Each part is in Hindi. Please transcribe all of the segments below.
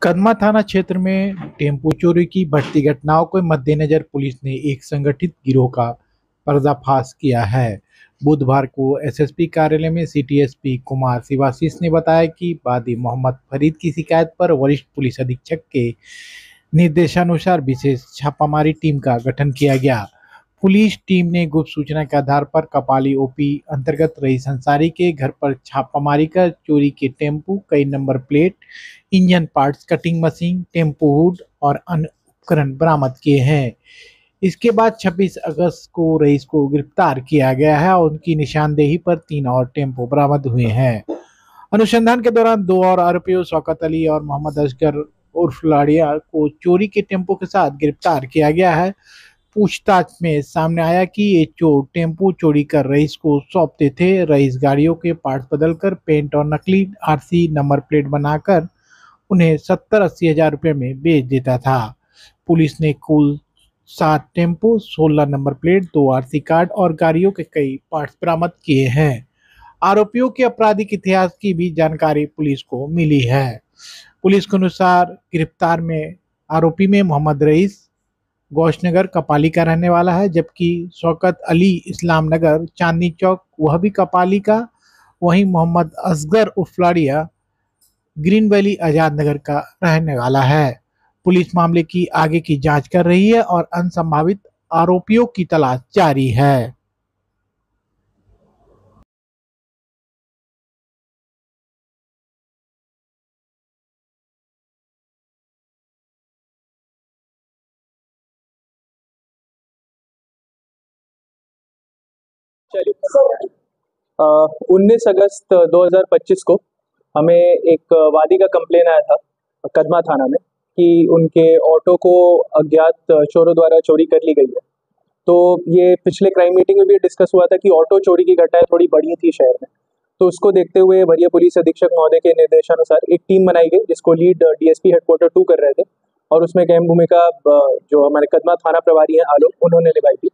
कदमा थाना क्षेत्र में टेम्पो चोरी की बढ़ती घटनाओं के मद्देनजर पुलिस ने एक संगठित गिरोह का पर्दाफाश किया है। बुधवार को एसएसपी कार्यालय में सिटी एसपी कुमार शिवाशीष ने बताया कि बादी मोहम्मद फरीद की शिकायत पर वरिष्ठ पुलिस अधीक्षक के निर्देशानुसार विशेष छापामारी टीम का गठन किया गया। पुलिस टीम ने गुप्त सूचना के आधार पर कपाली ओपी अंतर्गत रईस अंसारी के घर पर छापामारी कर चोरी के टेम्पो, कई number plate, engine parts, cutting machine, tempo hood और अन्य उपकरण बरामद किए हैं। इसके बाद 26 अगस्त को रईस को गिरफ्तार किया गया है और उनकी निशानदेही पर 3 और टेम्पो बरामद हुए हैं। अनुसंधान के दौरान 2 और आरोपियों शौकत अली और मोहम्मद असगर उर्फ लाड़िया को चोरी के टेम्पो के साथ गिरफ्तार किया गया है। पूछताछ में सामने आया कि ये चोर टेम्पो चोरी कर रईस को सौंपते थे। रईस गाड़ियों के पार्ट्स बदलकर पेंट और नकली आरसी नंबर प्लेट बनाकर उन्हें 70-80 हजार रुपये में बेच देता था। पुलिस ने कुल 7 tempo, 16 number plate, 2 RC card और गाड़ियों के कई पार्ट्स बरामद किए हैं। आरोपियों के आपराधिक इतिहास की भी जानकारी पुलिस को मिली है। पुलिस के अनुसार गिरफ्तार में आरोपी में मोहम्मद रईस गौशनगर कपाली का रहने वाला है, जबकि शौकत अली इस्लाम नगर चांदनी चौक वह भी कपाली का, वहीं मोहम्मद असगर उर्फ लाड़िया ग्रीन वैली आजाद नगर का रहने वाला है। पुलिस मामले की आगे की जांच कर रही है और अन्य संभावित आरोपियों की तलाश जारी है। चलिए 19 अगस्त 2025 को हमें एक वादी का कंप्लेन आया था कदमा थाना में कि उनके ऑटो को अज्ञात चोरों द्वारा चोरी कर ली गई है। तो ये पिछले क्राइम मीटिंग में भी डिस्कस हुआ था कि ऑटो चोरी की घटनाएं थोड़ी बढ़ी थी शहर में। तो उसको देखते हुए वरीय पुलिस अधीक्षक महोदय के निर्देशानुसार एक टीम बनाई गई जिसको लीड डीएसपी हेडक्वार्टर 2 कर रहे थे और उसमें एक अहम भूमिका जो हमारे कदमा थाना प्रभारी हैं आलोक, उन्होंने निभाई थी।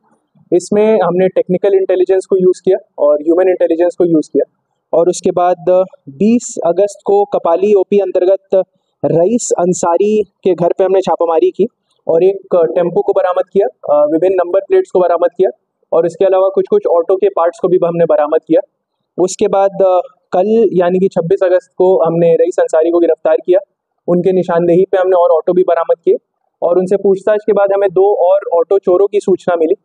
इसमें हमने टेक्निकल इंटेलिजेंस को यूज़ किया और ह्यूमन इंटेलिजेंस को यूज़ किया और उसके बाद 20 अगस्त को कपाली ओपी अंतर्गत रईस अंसारी के घर पे हमने छापामारी की और एक टेम्पो को बरामद किया, विभिन्न नंबर प्लेट्स को बरामद किया और इसके अलावा कुछ कुछ ऑटो के पार्ट्स को भी हमने बरामद किया। उसके बाद कल यानी कि 26 अगस्त को हमने रईस अंसारी को गिरफ्तार किया। उनके निशानदेही पे हमने और ऑटो भी बरामद किए और उनसे पूछताछ के बाद हमें 2 और ऑटो चोरों की सूचना मिली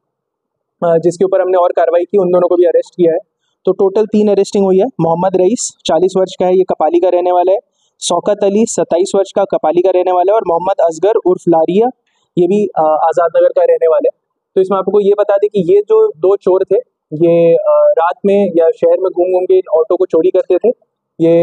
जिसके ऊपर हमने और कार्रवाई की, उन दोनों को भी अरेस्ट किया है। तो टोटल 3 अरेस्टिंग हुई है। मोहम्मद रईस 40 वर्ष का है, ये कपाली का रहने वाला है। शौकत अली 27 वर्ष का कपाली का रहने वाला है और मोहम्मद असगर उर्फ लारिया ये भी आज़ाद नगर का रहने वाला है। तो इसमें आपको ये बता दें कि ये जो 2 चोर थे ये रात में या शहर में घूम घूम के ऑटो को चोरी करते थे। ये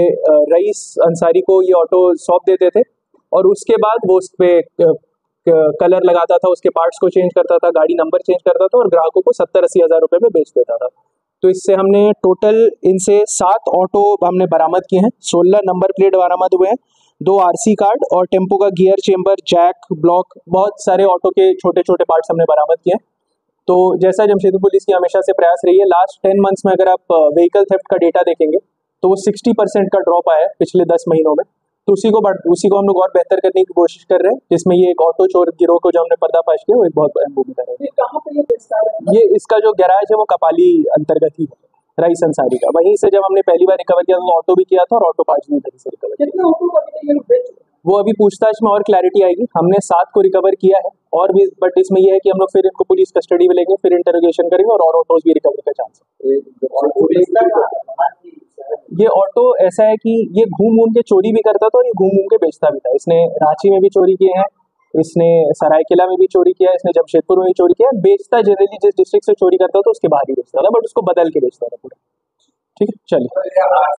रईस अंसारी को ये ऑटो सौंप देते थे और उसके बाद वो उस पर कलर लगाता था, उसके पार्ट्स को चेंज करता था, गाड़ी नंबर चेंज करता था और ग्राहकों को 70-80 हजार रुपये में बेच देता था। तो इससे हमने टोटल इनसे 7 ऑटो हमने बरामद किए हैं, 16 नंबर प्लेट बरामद हुए हैं, 2 आरसी कार्ड और टेम्पो का गियर चेम्बर, जैक, ब्लॉक, बहुत सारे ऑटो के छोटे छोटे पार्ट्स हमने बरामद किए हैं। तो जैसा जमशेदपुर पुलिस की हमेशा से प्रयास रही है, लास्ट 10 मंथ्स में अगर आप व्हीकल थेफ्ट का डेटा देखेंगे तो वो 60% का ड्रॉप आया है पिछले 10 महीनों में। तो उसी को हम लोग और बेहतर करने की कोशिश कर रहे हैं, जिसमें ये एक ऑटो चोर गिरोह को जो हमने पर्दाफाश किया वो एक बहुत अहम भूमिका है। ये इसका जो गैराज है वो कपाली अंतर्गत ही है, रईस अंसारी का। वहीं से जब हमने पहली बार रिकवर किया तो ऑटो भी किया था और ऑटो पार्ट्स भी वहीं से रिकवर किया। वो अभी पूछताछ में और क्लैरिटी आएगी। हमने 7 को रिकवर किया है और भी, बट इसमें यह है कि हम लोग फिर इनको पुलिस कस्टडी में लेंगे, फिर इंटरोगेशन करेंगे और ऑटोज भी रिकवर का चांस है। ये ऑटो ऐसा है कि ये घूम घूम के चोरी भी करता था और ये घूम घूम के बेचता भी था। इसने रांची में भी चोरी किए हैं, इसने सरायकेला में भी चोरी किया है, इसने जमशेदपुर में भी चोरी किया है। बेचता जनरली जिस डिस्ट्रिक्ट से चोरी करता था उसके बाहर ही बेचता था, बट उसको बदल के बेचता था पूरा। ठीक है, चलिए।